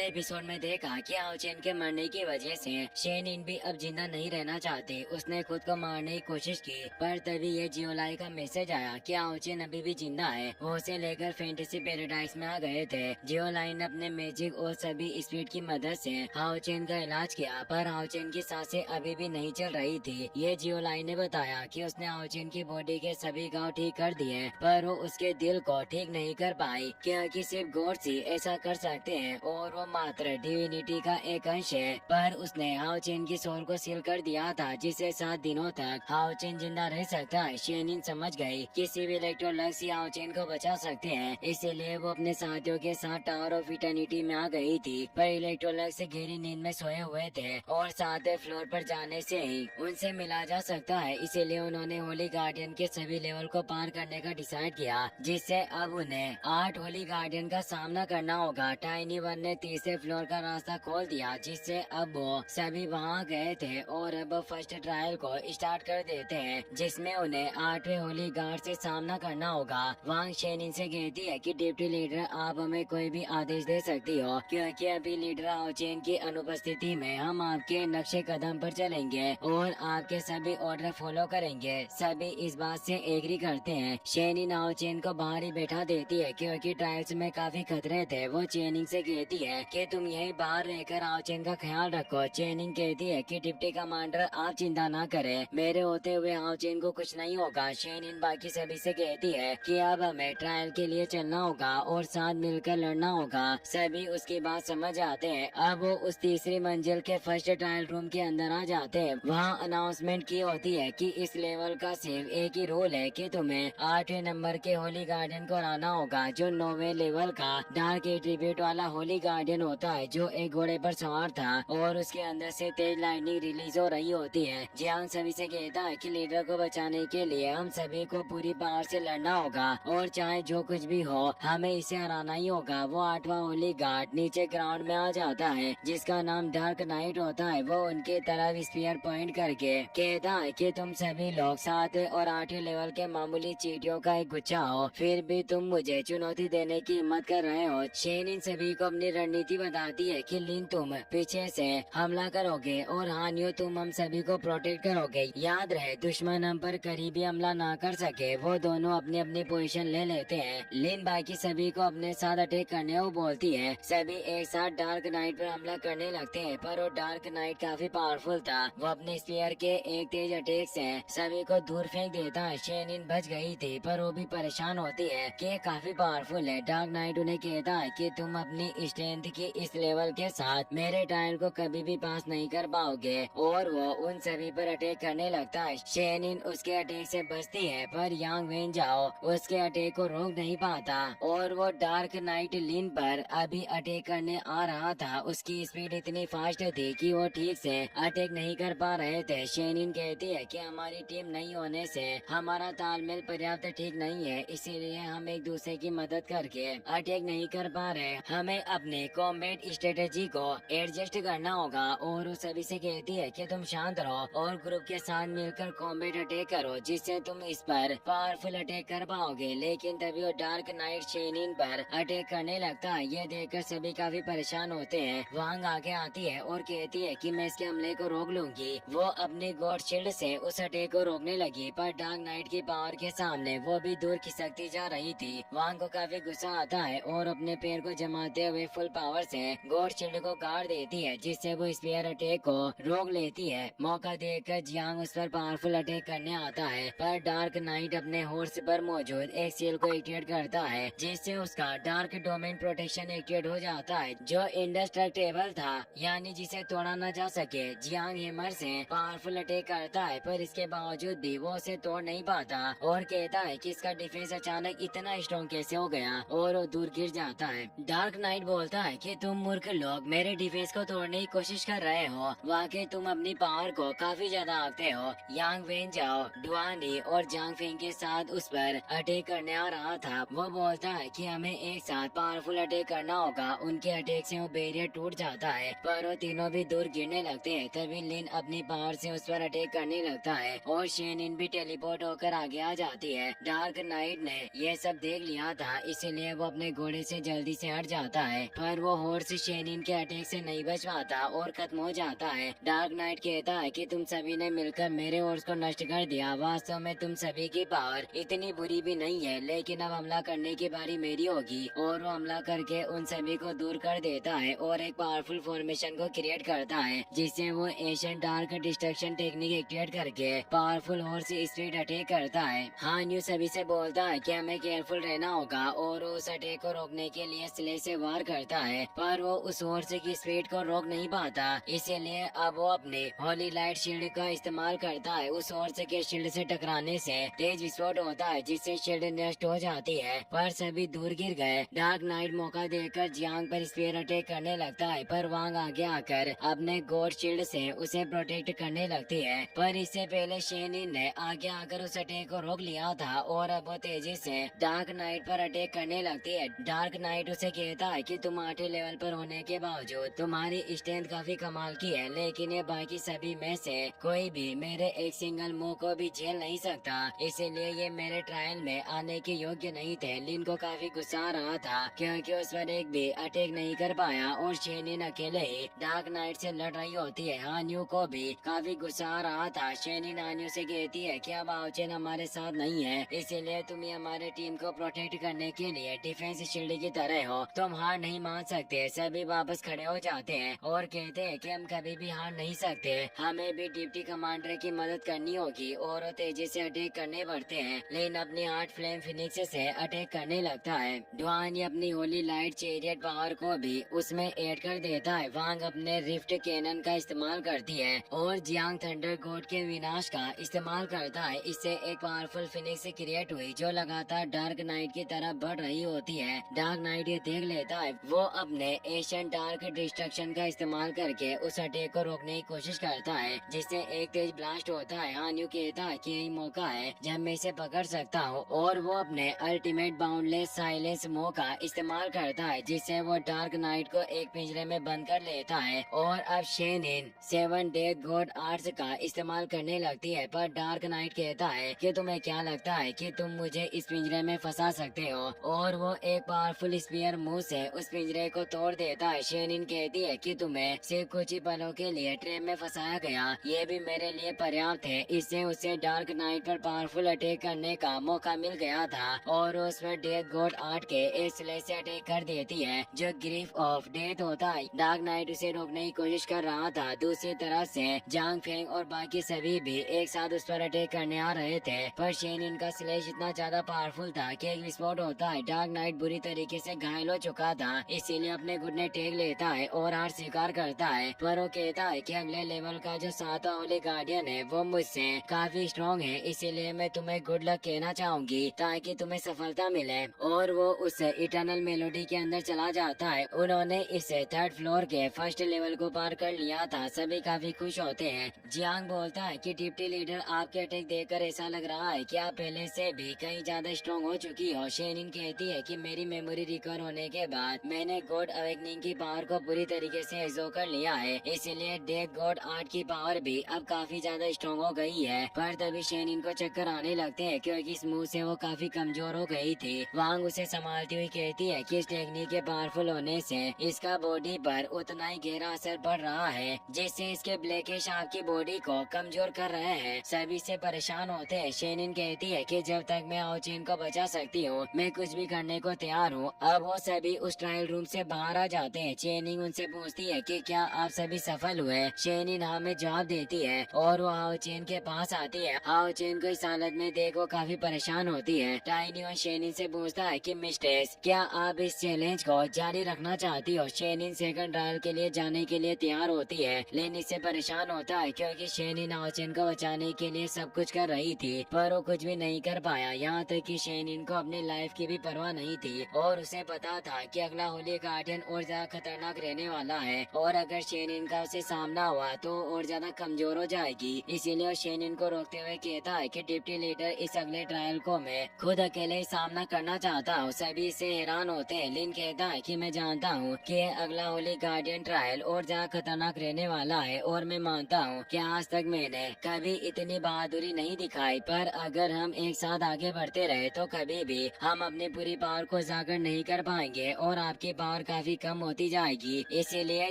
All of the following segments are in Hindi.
एपिसोड में देखा कि आओचेन के मरने की वजह से शेनिन भी अब जिंदा नहीं रहना चाहती। उसने खुद को मारने की कोशिश की, पर तभी ये जियोलाई का मैसेज आया कि आओचेन अभी भी जिंदा है। वो उसे लेकर फैंटेसी पैराडाइज में आ गए थे। जियोलाई ने अपने मैजिक और सभी स्पीड की मदद से आओचेन का इलाज किया, पर आओचेन की सांसें अभी भी नहीं चल रही थी। ये जियोलाई ने बताया कि उसने आओचेन की बॉडी के सभी घाव ठीक कर दिए, पर वो उसके दिल को ठीक नहीं कर पाई, क्योंकि सिर्फ गॉड्स ही ऐसा कर सकते हैं और वो मात्र डिविनिटी का एक अंश है। पर उसने हाओचेन की सोल को सील कर दिया था, जिससे 7 दिनों तक हाओचेन जिंदा रह सकता है। शेनिन समझ गई कि सिर्फ इलेक्ट्रोलक्स ही हाओचेन को बचा सकते हैं, इसीलिए वो अपने साथियों के साथ टावर ऑफ इटर्निटी में आ गई थी। पर इलेक्ट्रोलक्स गहरी नींद में सोए हुए थे और 7वें फ्लोर पर जाने से ही उनसे मिला जा सकता है, इसीलिए उन्होंने होली गार्डियन के सभी लेवल को पार करने का डिसाइड किया, जिससे अब उन्हें 8 होली गार्डियन का सामना करना होगा। टाइनी वन ने 3रे फ्लोर का रास्ता खोल दिया, जिससे अब वो सभी वहां गए थे और अब फर्स्ट ट्रायल को स्टार्ट कर देते हैं, जिसमें उन्हें 8वें होली गार्ड से सामना करना होगा। वांग शेनिन से कहती है कि डिप्टी लीडर आप हमें कोई भी आदेश दे सकती हो, क्योंकि अभी लीडर आओचेन की अनुपस्थिति में हम आपके नक्शे कदम पर चलेंगे और आपके सभी ऑर्डर फॉलो करेंगे। सभी इस बात से एग्री करते हैं। शेनिन आओचेन को बाहर ही बैठा देती है, क्योंकि ट्रायल्स में काफी खतरे थे। वो चेनिंग से कहती है कि तुम यही बाहर रहकर आओचेन का ख्याल रखो। चेनिंग कहती है कि डिप्टी कमांडर आप चिंता ना करें, मेरे होते हुए आओचेन को कुछ नहीं होगा। शेनिन बाकी सभी से कहती है कि अब हमें ट्रायल के लिए चलना होगा और साथ मिलकर लड़ना होगा। सभी उसकी बात समझ आते हैं। अब वो उस 3री मंजिल के फर्स्ट ट्रायल रूम के अंदर आ जाते हैं। वहाँ अनाउंसमेंट की होती है कि इस लेवल का सिर्फ एक ही रूल है कि तुम्हें 8वें नंबर के होली गार्डियन को लाना होगा, जो 9वें लेवल का डार्क एट्रीब्यूट वाला होली गार्डियन होता है, जो एक घोड़े पर सवार था और उसके अंदर से तेज लाइटनिंग रिलीज हो रही होती है। जियांग सभी से कहता है कि लीडर को बचाने के लिए हम सभी को पूरी पावर से लड़ना होगा और चाहे जो कुछ भी हो हमें इसे हराना ही होगा। वो 8वां होली गार्ड नीचे ग्राउंड में आ जाता है, जिसका नाम डार्क नाइट होता है। वो उनके तरफ स्पीयर पॉइंट करके कहता है कि तुम सभी लोग 7वें और 8वें लेवल के मामूली चींटियों का एक गुच्छा हो, फिर भी तुम मुझे चुनौती देने की हिम्मत कर रहे हो। शेनिन सभी को अपनी रणनीति बताती है कि लिन तुम पीछे से हमला करोगे और हानियो तुम हम सभी को प्रोटेक्ट करोगे। याद रहे दुश्मन हम पर करीबी हमला ना कर सके। वो दोनों अपनी अपनी पोजीशन ले लेते हैं। लिन बाकी सभी को अपने साथ अटैक करने को बोलती है। सभी एक साथ डार्क नाइट पर हमला करने लगते हैं, पर वो डार्क नाइट काफी पावरफुल था। वो अपने स्पीयर के एक तेज अटैक से सभी को दूर फेंक देता है। शेनिन बच गई थी, पर वो भी परेशान होती है कि काफी पावरफुल है। डार्क नाइट उन्हें कहता है कि तुम अपनी स्ट्रेंथ की इस लेवल के साथ मेरे ट्रायल को कभी भी पास नहीं कर पाओगे, और वो उन सभी पर अटैक करने लगता है। शेनिन उसके अटैक से बचती है, पर यांग वेन जाओ उसके अटैक को रोक नहीं पाता और वो डार्क नाइट लिन पर अभी अटैक करने आ रहा था। उसकी स्पीड इतनी फास्ट थी कि वो ठीक से अटैक नहीं कर पा रहे थे। शेनिन कहती है कि हमारी टीम नहीं होने से हमारा तालमेल पर्याप्त ठीक नहीं है, इसीलिए हम एक दूसरे की मदद करके अटैक नहीं कर पा रहे। हमें अपने कॉम्बैट स्ट्रेटेजी को एडजस्ट करना होगा। और वो सभी से कहती है कि तुम शांत रहो और ग्रुप के साथ मिलकर कॉम्बैट अटैक करो, जिससे तुम इस पर पावरफुल अटैक कर पाओगे। लेकिन तभी वो डार्क नाइट शेनिन पर अटैक करने लगता है। ये देखकर सभी काफी परेशान होते हैं। वांग आगे आती है और कहती है कि मैं इसके हमले को रोक लूंगी। वो अपनी गॉड शील्ड से उस अटैक को रोकने लगी, पर डार्क नाइट की पावर के सामने वो भी दूर खिसकती जा रही थी। वांग को काफी गुस्सा आता है और अपने पैर को जमाते हुए फुल पावर से गॉड शील्ड को काट देती है, जिससे वो स्पीयर अटैक को रोक लेती है। मौका देखकर जियांग उस पर पावरफुल अटैक करने आता है, पर डार्क नाइट अपने हॉर्स पर मौजूद एक सील को एक्टिवेट करता है, जिससे उसका डार्क डोमेन प्रोटेक्शन एक्टिवेट हो जाता है, जो इंडेस्ट्रक्टेबल था, यानी जिसे तोड़ा न जा सके। जियांग हैमर से पावरफुल अटैक करता है, पर इसके बावजूद भी वो उसे तोड़ नहीं पाता और कहता है कि इसका डिफेंस अचानक इतना स्ट्रॉन्ग कैसे हो गया, और वो दूर गिर जाता है। डार्क नाइट बोलता है कि तुम मूर्ख लोग मेरे डिफेंस को तोड़ने की कोशिश कर रहे हो, वाकई तुम अपनी पावर को काफी ज्यादा आंकते हो। यांग वेन जाओ डुआनी और जांग फेंग के साथ उस पर अटैक करने आ रहा था। वो बोलता है कि हमें एक साथ पावरफुल अटैक करना होगा। उनके अटैक से वो बैरियर टूट जाता है, पर वो तीनों भी दूर गिरने लगते हैं। तभी लिन अपनी पावर से उस पर अटैक करने लगता है और शेनिन भी टेलीपोर्ट होकर आगे आ जाती है। डार्क नाइट ने ये सब देख लिया था, इसीलिए वो अपने घोड़े से जल्दी से हट जाता है, पर वो हॉर्स शेनिन के अटैक से नहीं बच पाता और खत्म हो जाता है। डार्क नाइट कहता है कि तुम सभी ने मिलकर मेरे हॉर्स को नष्ट कर दिया। वास्तव में तुम सभी की पावर इतनी बुरी भी नहीं है, लेकिन अब हमला करने की बारी मेरी होगी। और वो हमला करके उन सभी को दूर कर देता है और एक पावरफुल फॉर्मेशन को क्रिएट करता है, जिससे वो Asian dark destruction technique activate करके पावरफुल हॉर्स स्पीड अटैक करता है। हान्यू सभी से बोलता है कि हमें केयरफुल रहना होगा और उस अटैक को रोकने के लिए स्लेज से वार करता है, पर वो उस हॉर्स की स्पीड को रोक नहीं पाता। इसीलिए अब वो अपने होली लाइट शील्ड का इस्तेमाल करता है। उस हॉर्स के शील्ड से टकराने से तेज विस्फोट होता है, जिससे शील्ड नष्ट हो जाती है, पर सभी दूर गिर गए। डार्क नाइट मौका देकर जियांग पर स्पीयर अटैक करने लगता है, पर वांग आगे आकर अपने गॉड शील्ड से उसे प्रोटेक्ट करने लगती है। पर इससे पहले शेनिन ने आगे आकर उस अटैक को रोक लिया था और अब वो तेजी से डार्क नाइट पर अटैक करने लगती है। डार्क नाइट उसे कहता है कि तुम 8वें लेवल पर होने के बावजूद तुम्हारी स्ट्रेंथ काफी कमाल की है, लेकिन ये बाकी सभी में से कोई भी मेरे एक सिंगल मूव को भी झेल नहीं सकता, इसीलिए ये मेरे ट्रायल में आने के योग्य नहीं थे। लिन को काफी गुस्सा आ रहा था क्योंकि उस पर एक भी अटैक नहीं कर पाया और शेनिन अकेले ही डार्क नाइट से लड़ रही होती है। हान्यू को भी काफी गुस्सा आ रहा था। शेनिन हान्यू से कहती है कि अब आओचेन हमारे साथ नहीं है, इसीलिए तुम ही हमारे टीम को प्रोटेक्ट करने के लिए डिफेंस शील्ड की तरह हो, तुम हार नहीं मान सकते। सभी वापस खड़े हो जाते हैं और कहते हैं कि हम कभी भी हार नहीं सकते, हमें भी डिप्टी कमांडर की मदद करनी होगी। और वो तेजी से अटैक करने बढ़ते हैं, लेकिन अपनी हार्ट फ्लेम फिनिक्स से अटैक करने लगता है। डुआन अपनी होली लाइट चैरियट पावर को भी उसमें ऐड कर देता है। वांग अपने रिफ्ट कैनन का इस्तेमाल करती है और जियांग थंडर गॉड के विनाश का इस्तेमाल करता है। इससे एक पावरफुल फिनिक्स क्रिएट हुई जो लगातार डार्क नाइट की तरफ बढ़ रही होती है। डार्क नाइट ये देख लेता है, वो अपने एशियन डार्क डिस्ट्रक्शन का इस्तेमाल करके उस अटैक को रोकने की कोशिश करता है, जिससे एक तेज ब्लास्ट होता है। हान्यू कहता है कि यही मौका है जब मैं इसे पकड़ सकता हूँ, और वो अपने अल्टीमेट बाउंडलेस साइलेंस मूव का इस्तेमाल करता है, जिससे वो डार्क नाइट को एक पिंजरे में बंद कर लेता है। और अब शेनिन 7 डेथ गॉड आर्ट्स का इस्तेमाल करने लगती है, पर डार्क नाइट कहता है कि तुम्हें क्या लगता है कि तुम मुझे इस पिंजरे में फंसा सकते हो, और वो एक पावरफुल स्पीयर मुंह से उस पिंजरे को तोड़ देता है। शेनिन कहती है कि तुम्हें सिर्फ कुछ ही पलों के लिए ट्रेन में फंसाया गया, ये भी मेरे लिए पर्याप्त है। इससे उसे डार्क नाइट पर पावरफुल अटैक करने का मौका मिल गया था और उस पर डेथ गॉड आर्ट के एक स्लेज से अटैक कर देती है, जो ग्रीफ ऑफ डेथ होता है। डार्क नाइट उसे रोकने की कोशिश कर रहा था। दूसरी तरफ से जांग फेंग और बाकी सभी भी एक साथ उस पर अटैक करने आ रहे थे, पर शेनिन का स्लेज इतना ज्यादा पावरफुल था कि एक विस्फोट होता है। डार्क नाइट बुरी तरीके से घायल हो चुका था, इसीलिए अपने घुटने टेक लेता है और हार स्वीकार करता है। पर वो कहता है कि अगले लेवल का जो 7वां होली गार्डियन है वो मुझसे काफी स्ट्रॉन्ग है, इसीलिए मैं तुम्हें गुड लक कहना चाहूंगी ताकि तुम्हें सफलता मिले। और वो उस इटर्नल मेलोडी के अंदर चला जाता है। उन्होंने इस 3rd फ्लोर के फर्स्ट लेवल को पार कर लिया था। सभी काफी खुश होते हैं। जियांग बोलता है कि डिप्टी लीडर आपके अटैक देखकर ऐसा लग रहा है कि आप पहले से भी कहीं ज्यादा स्ट्रॉन्ग हो चुकी हो। शेनिन कहती है कि मेरी मेमोरी रिकवर होने के बाद मैंने गॉड अवेकनिंग की पावर को पूरी तरीके से एब्जॉर्ब कर लिया है, इसीलिए डेथ गॉड आर्ट की पावर भी अब काफी ज्यादा स्ट्रॉन्ग हो गई है। पर तभी शेनिन को चक्कर आने लगते हैं क्योंकि इस मुंह से वो काफी कमजोर हो गई थी। वांग उसे संभालती हुई कहती है कि इस टेक्निक के पावरफुल होने से इसका बॉडी पर उतना ही गहरा असर पड़ रहा है, जिससे इसके ब्लैकिश आपकी बॉडी को कमजोर कर रहे हैं। सभी से परेशान होते हैं। शेनिन कहती है कि जब तक मैं आओचेन को बचा सकती हूँ मैं कुछ भी करने को तैयार हूँ। अब वो सभी उस ट्रायल रूम से बाहर आ जाते हैं। चेनिंग उनसे पूछती है कि क्या आप सभी सफल हुए। शेनिन हाँ में जवाब देती है और वो आओचेन के पास आती है। आओचेन को इस हालत में देख वो काफी परेशान होती है। टाइनी और शेनिन से पूछता है कि मिस्टेस क्या आप इस चैलेंज को जारी रखना चाहती हो। शेनिन सेकंड ट्रायल के लिए जाने के लिए तैयार होती है, लेकिन इससे परेशान होता है क्योंकि शेनिन आओचेन को बचाने के लिए सब कुछ कर रही थी, पर वो कुछ भी नहीं कर पाया। यहाँ तक कि शेनिन को अपनी लाइफ की भी परवाह नहीं थी और उसे पता था कि अगला होली गार्डियन और ज्यादा खतरनाक रहने वाला है, और अगर शेनिन का उसे सामना हुआ तो और ज्यादा कमजोर हो जाएगी। इसीलिए शेनिन को रोकते हुए कहता है कि डिप्टी लीडर इस अगले ट्रायल को मैं खुद अकेले ही सामना करना चाहता हूँ। सभी इससे हैरान होते हैं। लिन कहता है कि मैं जानता हूँ कि अगला होली गार्डियन ट्रायल और ज्यादा खतरनाक रहने वाला है, और मैं मानता हूँ कि आज तक मैंने कभी इतनी बहादुरी नहीं दिखाई, पर अगर हम एक साथ आगे बढ़ते रहे तो कभी भी हम अपनी पूरी पावर को जागर नहीं कर पाएंगे और आपकी पावर काफी कम होती जाएगी। इसीलिए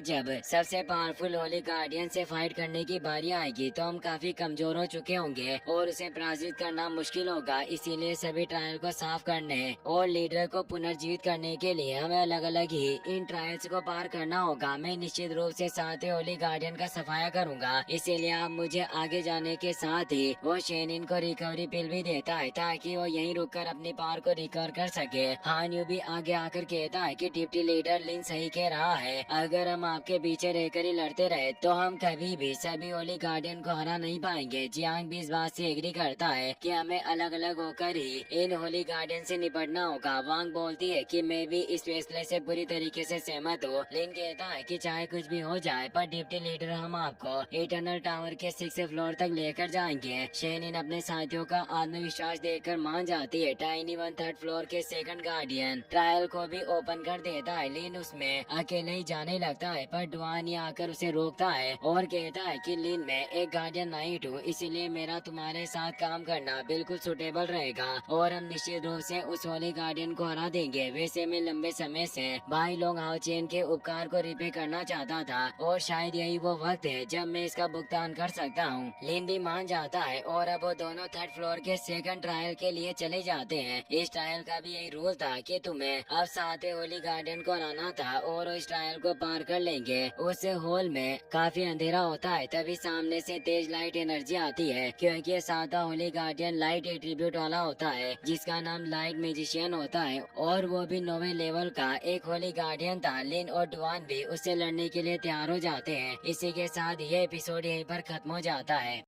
जब सबसे पावरफुल होली गार्डियन से फाइट करने की बारी आएगी तो हम काफी कमजोर हो चुके होंगे और उसे पराजित करना मुश्किल होगा। इसीलिए सभी ट्रायल को साफ करने और लीडर को पुनर्जीवित करने के लिए हमें अलग अलग ही इन ट्रायल्स को पार करना होगा। मैं निश्चित रूप से सातवें होली गार्डियन का सफाया करूंगा। इसीलिए आप मुझे आगे जाने के साथ ही वो शेनिन को रिकवरी पिल भी देता है ताकि वो यहीं रुककर अपनी पावर को रिकवर कर सके। हान यू भी आगे आकर कहता है कि डिप्टी लीडर लिन सही कह रहा है, अगर हम आपके पीछे रहकर ही लड़ते रहे तो हम कभी भी सभी होली गार्डियन को हरा नहीं पाएंगे। जियांग भी इस बात से एग्री करता है कि हमें अलग अलग होकर ही इन होली गार्डियन से निपटना होगा। वांग बोलती है कि मैं भी इस फैसले से पूरी तरीके से सहमत हूँ। लिन कहता है कि चाहे कुछ भी हो जाए पर डिप्टी लीडर हम आपको इटर्नल टावर के 6th फ्लोर तक लेकर जाएंगे। शेनिन अपने साथियों का आत्मविश्वास देखकर मान जाती है। टाइनी 3rd फ्लोर के सेकंड गार्डियन ट्रायल को भी ओपन कर देता है। लिन उसमें अकेले ही जाने लगता है पर डुआन ही आकर उसे रोकता है और कहता है कि लिन मैं एक गार्डियन नाइट हूँ, इसीलिए मेरा तुम्हारे साथ काम करना बिल्कुल सुटेबल रहेगा और हम निश्चित रूप से उस होली गार्डियन को हरा देंगे। वैसे मैं लंबे समय से भाई लोंग हाओ चेन के उपकार को रिपे करना चाहता था और शायद यही वो वक्त है जब मैं इसका भुगतान कर सकता हूँ। लिन भी मान जाता है और अब वो दोनों 3rd फ्लोर के सेकंड ट्रायल के लिए चले जाते हैं। इस ट्रायल का भी यही रूल था कि तुम्हें अब 7वें होली गार्डियन को हराना था और इस ट्रायल को पार कर लेंगे। उस हॉल में काफी अंधेरा होता है, तभी सामने से तेज लाइट एनर्जी आती है क्योंकि ये 7वां होली गार्डियन लाइट एट्रीब्यूट वाला होता है जिसका नाम लाइट मैजिशियन होता है और वो भी 9वें लेवल का एक होली गार्डियन था। लिन और डुआन भी उससे लड़ने के लिए तैयार हो जाते हैं। इसी के साथ ये एपिसोड यहीं पर खत्म हो जाता है।